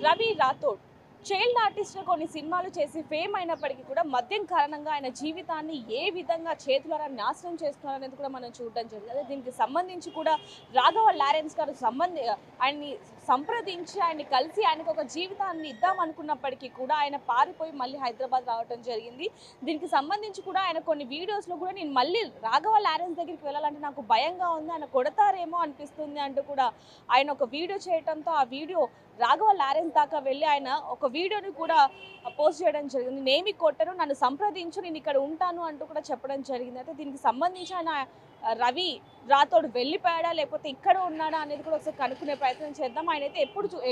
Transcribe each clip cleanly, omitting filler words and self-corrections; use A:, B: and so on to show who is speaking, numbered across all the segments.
A: Ravi Rathod child artist కొన్ని సినిమాలు చేసి ఫేమ్ అయినప్పటికీ కూడా మద్యం కారణంగా ఆయన జీవితాన్ని ఏ విధంగా చేతులారా నాశనం చేస్తున్నారనేది కూడా మనం చూడడం జరిగింది. దీనికి సంబంధించి కూడా రాఘవ లారెన్స్ గారు ఆయన్ని సంప్రదించి ఆయన్ని కలిసి ఆయనకు ఒక జీవితాన్ని ఇద్దాం అనుకున్నప్పటికీ కూడా ఆయన పారిపోయి మళ్ళీ హైదరాబాద్ రావడం జరిగింది. దీనికి సంబంధించి కూడా ఆయన కొన్ని వీడియోస్లో కూడా నేను మళ్ళీ రాఘవ లారెన్స్ దగ్గరికి వెళ్ళాలంటే నాకు భయంగా ఉంది, ఆయన కొడతారేమో అనిపిస్తుంది అంటూ కూడా ఆయన ఒక వీడియో చేయడంతో ఆ వీడియో రాఘవ లారెన్స్ దాకా వెళ్ళి ఆయన ఒక వీడియోని కూడా పోస్ట్ చేయడం జరిగింది. నేమి కొట్టను, నన్ను సంప్రదించు, నేను ఇక్కడ ఉంటాను అంటూ కూడా చెప్పడం జరిగింది. అయితే దీనికి సంబంధించి ఆయన రవి రాథోడ్ వెళ్ళిపోయాడా లేకపోతే ఇక్కడ ఉన్నాడా అనేది కూడా ఒకసారి కనుక్కునే ప్రయత్నం చేద్దాం. ఆయన అయితే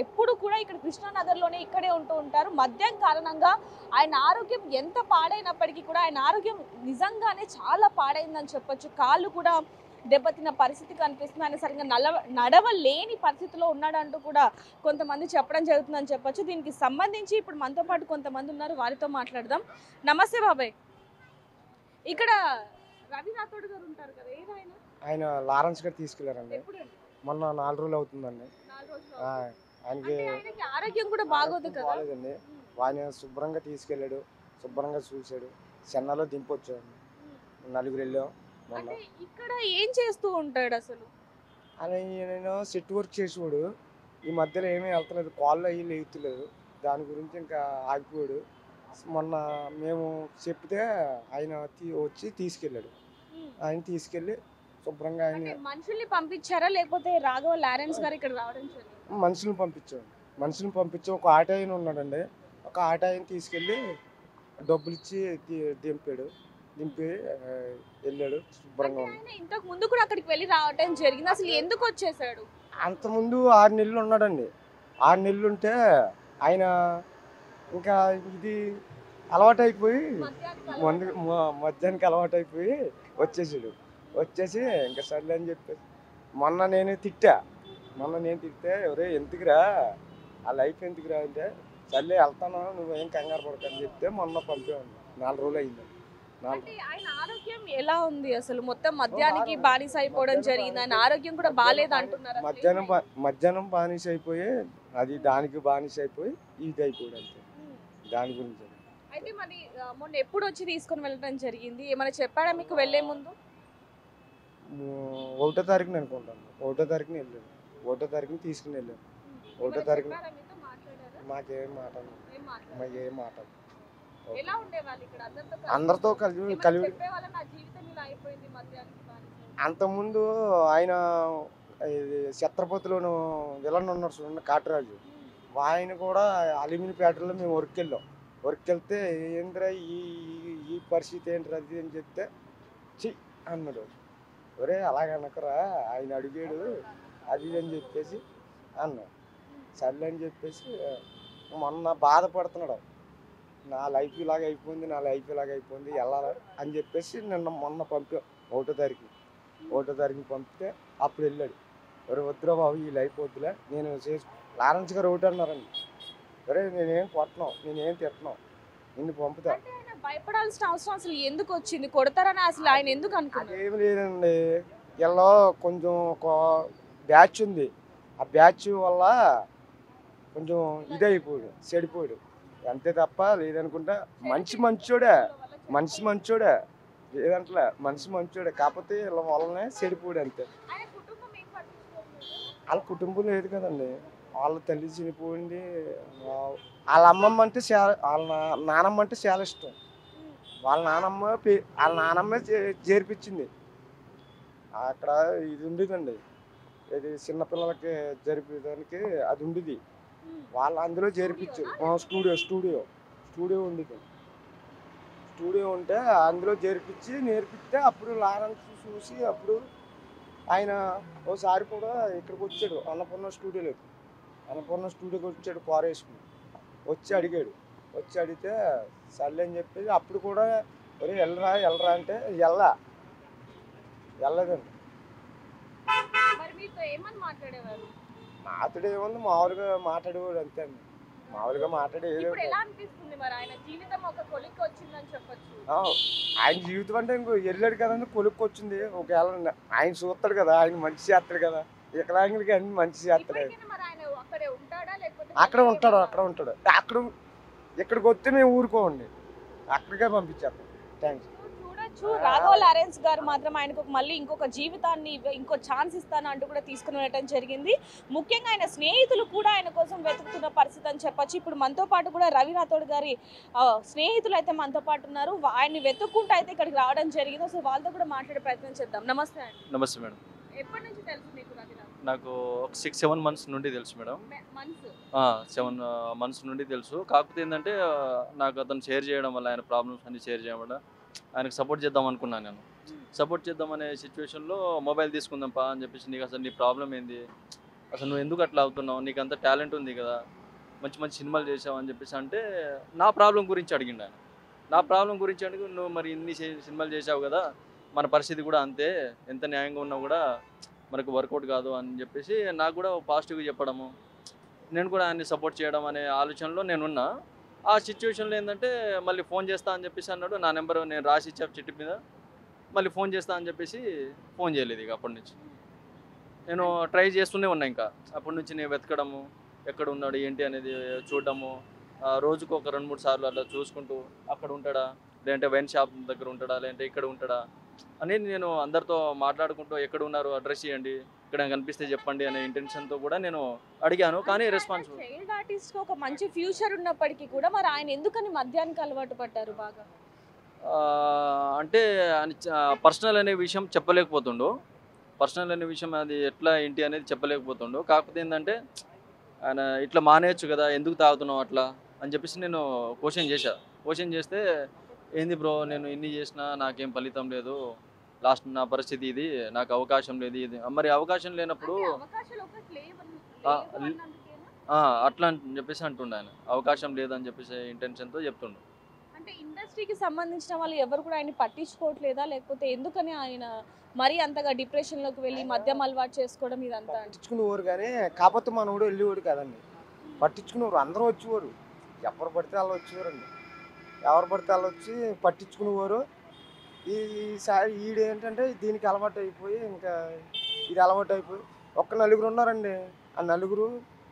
A: ఎప్పుడు కూడా ఇక్కడ కృష్ణానగర్లోనే ఇక్కడే ఉంటూ ఉంటారు. మద్యం కారణంగా ఆయన ఆరోగ్యం ఎంత పాడైనప్పటికీ కూడా ఆయన ఆరోగ్యం నిజంగానే చాలా పాడైందని చెప్పొచ్చు. కాళ్ళు కూడా దెబ్బతిన్న పరిస్థితి కనిపిస్తుంది. ఆయన సరిగ్గా నడవలేని పరిస్థితిలో ఉన్నాడంటూ కూడా కొంతమంది చెప్పడం జరుగుతుందని చెప్పొచ్చు. దీనికి సంబంధించి ఇప్పుడు మనతో పాటు కొంతమంది ఉన్నారు, వారితో మాట్లాడదాం. నమస్తే బాబాయ్. ఇక్కడ రవి రాథోడ్ గారు ఉంటారు కదా,
B: ఆయన లారెన్స్ గారు తీసుకెళ్లారండి. మొన్న 4 రోజులు అవుతుందండి.
A: ఆయనకి ఆరోగ్యం కూడా బాగోదు కదా.
B: బాగోదండి. ఆయన శుభ్రంగా తీసుకెళ్ళాడు, శుభ్రంగా చూశాడు, చెన్నైలో దింపొచ్చాడు. 4 వెళ్ళాం.
A: ఇక్కడ ఏం చేస్తూ ఉంటాడు అసలు?
B: నేను సెట్ వర్క్ చేసేవాడు. ఈ మధ్యలో ఏమీ వెళ్తలేదు, కాళ్ళు అయ్యి లేగుతలేదు. దాని గురించి ఇంకా ఆగిపోయాడు. మొన్న మేము చెప్తే ఆయన వచ్చి తీసుకెళ్ళాడు. ఆయన తీసుకెళ్ళి శుభ్రంగా ఆయన
A: మనుషుల్ని పంపించారా లేకపోతే రాఘవ లారెన్స్ గారు ఇక్కడ రావడం జరిగింది?
B: మనుషులను పంపించాం. ఒక ఆట ఆయన ఉన్నాడండి, ఒక ఆట ఆయన తీసుకెళ్ళి డబ్బులు ఇచ్చి దింపి వెళ్ళాడు. శుభ్రంగా
A: ఇంతకు ముందు కూడా అక్కడికి వెళ్ళి రావడం జరిగింది. అసలు ఎందుకు వచ్చేసాడు?
B: అంతకుముందు 6 నెలలు ఉన్నాడండి. 6 నెలలు ఉంటే ఆయన ఇంకా ఇది అలవాటైపోయి మధ్యాహ్నానికి అలవాటైపోయి వచ్చేసి ఇంకా సర్లే అని చెప్పేసి మొన్న నేను తిడితే ఎవరే ఎందుకురా ఆ లైఫ్ ఎందుకురా అంటే సర్లే వెళ్తాను, నువ్వేం కంగారు పడకని చెప్తే మొన్న పంపేవాడిని. 4 రోజులు అయింది.
A: ఆయన ఆరోగ్యం ఎలా ఉంది అసలు? మొత్తం మద్యానికి బానిస అయిపోవడం జరిగింది. ఆయన ఆరోగ్యం కూడా బాగాలేదు అంటున్నారు.
B: మధ్యాహ్నం బానిస అయిపోయి అది దానికి బానిస అయిపోయి ఇది అయిపోయాడు అంతే. దాని గురించి
A: అయితే మరి మొన్న ఎప్పుడు వచ్చి తీసుకొని వెళ్ళడం జరిగింది? ఏమైనా చెప్పాడా మీకు వెళ్లే ముందు?
B: 1వ తారీఖున అనుకుంటాను. 1వ తారీఖున వెళ్ళాను. 1వ తారీఖున తీసుకుని వెళ్ళాను. 1వ తారీఖున మాకేం మాట అందరితో కలిసి అంతకుముందు ఆయన ఛత్రపతిలోను విలన్ ఉన్నాడు చూడండి, కాటరాజు. ఆయన కూడా అల్యూమినియం ఫ్యాక్టరీలో మేము వర్క్ వెళ్తే ఏంద్రా ఈ పరిస్థితి ఏంటి అది అని చెప్తే చి అన్నాడు. ఒరే అలాగనకరా, ఆయన అడిగాడు అది అని చెప్పేసి అన్నాడు. సర్లే అని చెప్పేసి మొన్న బాధపడుతున్నాడు. నా లైఫ్ ఇలాగ అయిపోయింది వెళ్ళాలి అని చెప్పేసి మొన్న పంపాం. 1వ తారీఖు పంపితే అప్పుడు వెళ్ళాడు. ఒరే వద్దురా బాబు, ఈ లైఫ్ వద్దులే, నేను లారెన్స్ గారు ఒకటి అన్నారండి, ఒరే నేనేం కొట్టను, నేనేం తిట్టను, నిన్ను పంపుతా.
A: భయపడాల్సిన అవసరం అసలు ఎందుకు వచ్చింది? కొడతారని అసలు ఆయన ఎందుకు అనుకున్నారు?
B: ఏమి లేదండి, ఇలా కొంచెం ఒక బ్యాచ్ ఉంది. ఆ బ్యాచ్ వల్ల కొంచెం ఇదైపోయాడు, చెడిపోయాడు అంతే తప్ప లేదనుకుంటా. మంచోడే లేదంటే మనిషి మంచోడే, కాకపోతే ఇలా వల్లనే చెడిపోయాడు అంతే. వాళ్ళ కుటుంబం లేదు కదండి, వాళ్ళ తల్లి చనిపోయింది. వాళ్ళ అమ్మమ్మ అంటే వాళ్ళ నానమ్మ అంటే చాలా ఇష్టం. వాళ్ళ నానమ్మ చేర్పించింది. అక్కడ ఇది ఉండేదండి, ఇది చిన్నపిల్లలకి జరిపేదానికి అది ఉండేది. వాళ్ళు అందులో చేర్పించారు. స్టూడియో ఉండేది. స్టూడియో ఉంటే అందులో నేర్పిస్తే అప్పుడు లారెన్స్ చూసి అప్పుడు ఆయన ఓసారి కూడా ఇక్కడికి వచ్చాడు, అన్నపూర్ణ స్టూడియోకి వచ్చాడు. కారు వేసుకుని వచ్చి అడిగితే సర్లే అని చెప్పేసి అప్పుడు కూడా ఒరే వెళ్ళరా అంటే వెళ్ళలేదండి. మాట్లాడే ఏముంది, మామూలుగా మాట్లాడేవాడు అంతే అండి. మామూలుగా మాట్లాడేది. ఆయన జీవితం అంటే ఇంకో వెళ్ళాడు కదండి, కొలుక్కి వచ్చింది. ఒకవేళ ఆయన చూస్తాడు కదా, ఆయన మంచి చేస్తాడు కదా, వికలాంగులకి అన్ని మంచి చేస్తాడు. అక్కడ ఉంటాడు అక్కడ ఇక్కడికి వస్తే మేము ఊరుకోండి, అక్కడికే పంపించేస్తాం. థ్యాంక్స్.
A: చూడొచ్చు రాఘవ లారెన్స్ గారు మాత్రం ఆయనకు మళ్ళీ ఇంకొక జీవితాన్ని ఇంకో ఛాన్స్ ఇస్తాను అంటూ కూడా తీసుకుని వెళ్ళడం జరిగింది. ముఖ్యంగా ఆయన స్నేహితులు కూడా ఆయన కోసం వెతుకుతున్న పరిస్థితి అని చెప్పొచ్చు. ఇప్పుడు మనతో పాటు కూడా రవి రాథోడ్ గారి స్నేహితులు అయితే మనతో పాటు ఉన్నారు. ఆయన్ని వెతుక్కుంటూ అయితే ఇక్కడికి రావడం జరిగింది. సో వాళ్ళతో కూడా మాట్లాడే ప్రయత్నం చేద్దాం. నమస్తే అండి.
C: నమస్తే మేడం.
A: ఎప్పటి నుంచి తెలుసు మీకు రవి రాథోడ్?
C: నాకు ఒక 6-7 మంత్స్ నుండి తెలుసు మేడం.
A: మంత్స్
C: 7 మంత్స్ నుండి తెలుసు. కాకపోతే ఏంటంటే నాకు అతను షేర్ చేయడం వల్ల, ఆయన ప్రాబ్లమ్స్ అన్ని షేర్ చేయడం వల్ల ఆయనకు సపోర్ట్ చేద్దాం అనుకున్నాను. నేను సపోర్ట్ చేద్దాం అనే సిచ్యువేషన్లో మొబైల్ తీసుకుందాం పా అని చెప్పేసి, నీకు అసలు నీ ప్రాబ్లం ఏంది, అసలు నువ్వు ఎందుకు అట్లా అవుతున్నావు, నీకు అంత టాలెంట్ ఉంది కదా, మంచి మంచి సినిమాలు చేసావు అని చెప్పేసి అంటే నా ప్రాబ్లం గురించి అడిగిండు ఆయన. నా ప్రాబ్లం గురించి అడిగి, నువ్వు మరి ఇన్ని సినిమాలు చేసావు కదా, మన పరిస్థితి కూడా అంతే, ఎంత న్యాయంగా ఉన్నా కూడా మనకు వర్కౌట్ కాదు అని చెప్పేసి నాకు కూడా పాజిటివ్గా చెప్పడము, నేను కూడా ఆయన్ని సపోర్ట్ చేయడం అనే ఆలోచనలో నేనున్నా. ఆ సిచ్యువేషన్లో ఏంటంటే మళ్ళీ ఫోన్ చేస్తా అని చెప్పేసి అన్నాడు. నా నెంబర్ నేను రాసి ఇచ్చా చిట్టి మీద, మళ్ళీ ఫోన్ చేస్తా అని చెప్పేసి ఫోన్ చేయలేదు. ఇక అప్పటి నుంచి నేను ట్రై చేస్తూనే ఉన్నా. ఇంకా అప్పటి నుంచి నేను వెతకడము, ఎక్కడ ఉన్నాడు ఏంటి అనేది చూడడము, రోజుకు ఒక 2-3 సార్లు అలా చూసుకుంటూ అక్కడ ఉంటాడా, లేదంటే వైన్ షాప్ దగ్గర ఉంటాడా, లేదంటే ఇక్కడ ఉంటాడా అనేది నేను అందరితో మాట్లాడుకుంటూ, ఎక్కడ ఉన్నారు అడ్రస్ ఇవ్వండి, ఇక్కడ కనిపిస్తే చెప్పండి అనే ఇంటెన్షన్తో కూడా నేను అడిగాను. కానీ రెస్పాన్స్,
A: చైల్డ్ ఆర్టిస్ట్ ఒక మంచి ఫ్యూచర్ ఉన్నప్పటికీ కూడా మరి ఆయన ఎందుకని మద్యానికి అలవాటు పడ్డారు బాగా?
C: అంటే పర్సనల్ అనే విషయం చెప్పలేకపోతుండు. పర్సనల్ అనే విషయం అది ఎట్లా ఏంటి అనేది చెప్పలేకపోతుండు. కాకపోతే ఏంటంటే ఆయన ఇట్లా మానేయచ్చు కదా, ఎందుకు తాగుతున్నావు అట్లా అని చెప్పేసి నేను క్వశ్చన్ చేస్తే, ఏంది బ్రో నేను ఇన్ని చేసినా నాకేం ఫలితం లేదు, లాస్ట్ నా పరిస్థితి ఇది, నాకు అవకాశం లేదు ఇది. మరి అవకాశం లేనప్పుడు అట్లా అని చెప్పేసి అంటుండే ఆయన. అవకాశం లేదని చెప్పేసి ఇంటెన్షన్తో చెప్తుండు.
A: అంటే ఇండస్ట్రీకి సంబంధించిన వాళ్ళు ఎవరు కూడా ఆయన పట్టించుకోవట్లేదా, లేకపోతే ఎందుకని ఆయన మరీ అంతగా డిప్రెషన్లోకి వెళ్ళి మద్యం అలవాటు చేసుకోవడం ఇదంతా?
B: పట్టించుకునేవారు కానీ, కాకపోతే మనోడు వెళ్ళేవాడు కదండి, పట్టించుకునేవారు. అందరూ వచ్చేవారు, ఎవరు పడితే వాళ్ళు వచ్చేవారండి, ఎవరు పడితే వాళ్ళు వచ్చి పట్టించుకునేవారు. ఈసారి ఏంటంటే దీనికి అలవాటు అయిపోయి, ఇంకా ఇది అలవాటు అయిపోయి ఒక్క 4 ఉన్నారండి. ఆ 4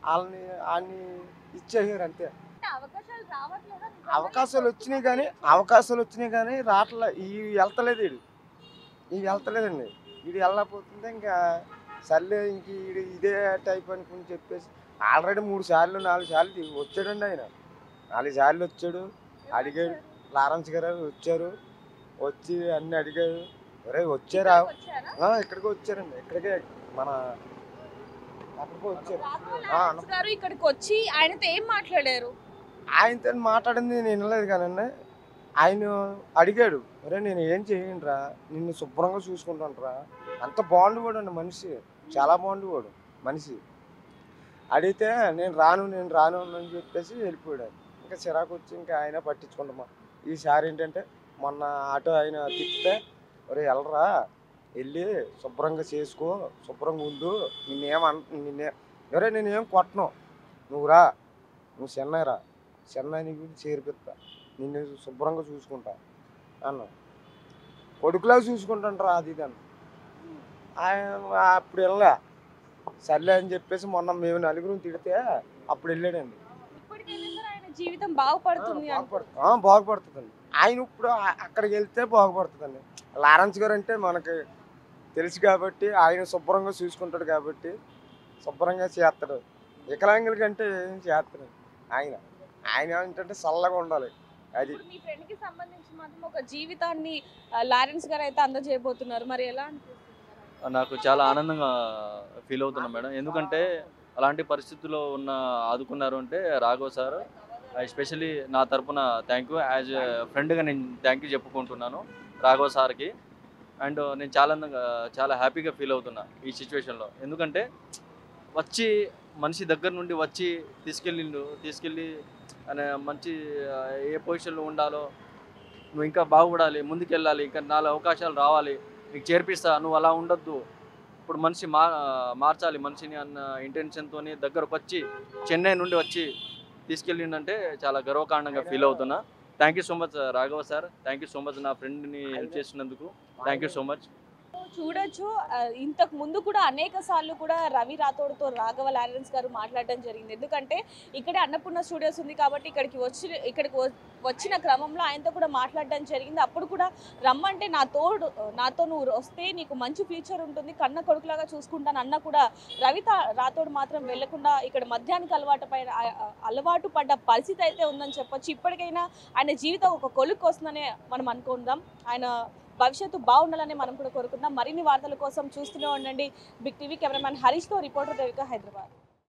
B: వాళ్ళని ఇచ్చేసారు అంతే. అవకాశాలు వచ్చినాయి కానీ రావట్లే. వెళ్తలేదు, వెళ్తలేదండి. వీడు వెళ్ళకపోతుంటే ఇంకా సర్లే ఇంక ఇదే టైప్ అనుకుని చెప్పేసి ఆల్రెడీ 3 సార్లు 4 సార్లు వచ్చాడండి ఆయన. 4 సార్లు వచ్చాడు, అడిగాడు. లారెన్స్ గారు వచ్చారు, వచ్చి అన్ని అడిగారు. ఒరే వచ్చారా, ఇక్కడికి వచ్చారండి, ఇక్కడికే మన అక్కడికి వచ్చారు.
A: ఇక్కడికి వచ్చి ఆయనతో ఏం మాట్లాడారు?
B: ఆయనతో మాట్లాడింది నేను వినలేదు కానండి. ఆయన అడిగాడు, ఒరే నేను ఏం చేయండిరా, నిన్ను శుభ్రంగా చూసుకుంటానురా. అంత బాగుండేవాడు అండి మనిషి, చాలా బాగుండేవాడు మనిషి. అడిగితే నేను రాను అని చెప్పేసి వెళ్ళిపోయాడు. ఇంకా చిరాకు వచ్చి ఇంకా ఆయన పట్టించుకుంటామా. ఈసారి ఏంటంటే మొన్న ఆటో ఆయన తిప్పితే, ఒరే వెళ్ళరా, వెళ్ళి శుభ్రంగా చేసుకో, శుభ్రంగా ఉండు, ఎవరే నేనేం కొట్టను, నువ్వు రా, నువ్వు చెన్నై నీకు చేర్పిస్తా, నిన్ను శుభ్రంగా చూసుకుంటా అన్న, కొడుకులా చూసుకుంటాను రా అది ఇది అన్న. అప్పుడు వెళ్ళా, సర్లే అని చెప్పేసి మొన్న మేము 4 తిడితే అప్పుడు వెళ్ళాడండి.
A: జీవితం బాగుపడుతుందండి.
B: ఆయన ఇప్పుడు అక్కడికి వెళ్తే బాగుపడుతుందండి. లారెన్స్ గారు అంటే మనకి తెలుసు కాబట్టి, ఆయన శుభ్రంగా చూసుకుంటాడు కాబట్టి శుభ్రంగా చేస్తాడు. వికలాంగుల కంటే ఏం చేస్తాడు ఆయన ఏంటంటే చల్లగా ఉండాలి. అది
A: మీ ఫ్రెండ్ కి సంబంధించి మాత్రం ఒక జీవితాన్ని లారెన్స్ గారు అయితే అందజేయబోతున్నారు. మరి ఎలా అనిపిస్తుంది?
C: నాకు చాలా ఆనందంగా ఫీల్ అవుతున్నా మేడం. ఎందుకంటే అలాంటి పరిస్థితుల్లో ఆదుకున్నారు అంటే రాఘవ్ సార్, ఎస్పెషల్లీ నా తరపున థ్యాంక్ యూ. యాజ్ ఫ్రెండ్గా నేను థ్యాంక్ యూ చెప్పుకుంటున్నాను రాఘవ్ సార్కి. అండ్ నేను చాలా హ్యాపీగా ఫీల్ అవుతున్నా ఈ సిచ్యువేషన్లో. ఎందుకంటే వచ్చి మనిషి దగ్గర నుండి వచ్చి తీసుకెళ్ళి అనే మంచి ఏ పొజిషన్లో ఉండాలో, నువ్వు ఇంకా బాగుపడాలి, ముందుకెళ్ళాలి, ఇంకా 4 అవకాశాలు రావాలి, నీకు చేర్పిస్తా, నువ్వు అలా ఉండొద్దు, ఇప్పుడు మనిషి మార్చాలి మనిషిని అన్న ఇంటెన్షన్తో దగ్గరకు వచ్చి చెన్నై నుండి వచ్చి తీసుకెళ్ళిందంటే చాలా గర్వకారణంగా ఫీల్ అవుతున్నా. Thank you so much Raghava sir, thank you so much నా ఫ్రెండ్ని హెల్ప్ చేసినందుకు, థ్యాంక్ యూ సో మచ్.
A: చూడొచ్చు. ఇంతకు ముందు కూడా అనేక సార్లు కూడా రవి రాథోడ్‌తో రాఘవ లారెన్స్ గారు మాట్లాడడం జరిగింది. ఎందుకంటే ఇక్కడే అన్నపూర్ణ స్టూడియోస్ ఉంది కాబట్టి ఇక్కడికి వచ్చిన క్రమంలో ఆయనతో కూడా మాట్లాడడం జరిగింది. అప్పుడు కూడా రమ్మంటే నాతో నువ్వు వస్తే నీకు మంచి ఫ్యూచర్ ఉంటుంది, కన్న కొడుకులాగా చూసుకుంటాను అన్న కూడా రాథోడ్ మాత్రం వెళ్లకుండా ఇక్కడ మద్యానికి అలవాటు పడ్డ పరిస్థితి అయితే ఉందని చెప్పొచ్చు. ఇప్పటికైనా ఆయన జీవితం ఒక కొలుక్కు వస్తుందనే మనం అనుకుందాం. ఆయన భవిష్యత్తు బాగుండాలని మనం కూడా కోరుకుందాం. మరిన్ని వార్తల కోసం చూస్తూనే ఉండండి బిగ్ టీవీ. కెమెరామ్యాన్ హరీష్తో రిపోర్టర్ దేవిక, హైదరాబాద్.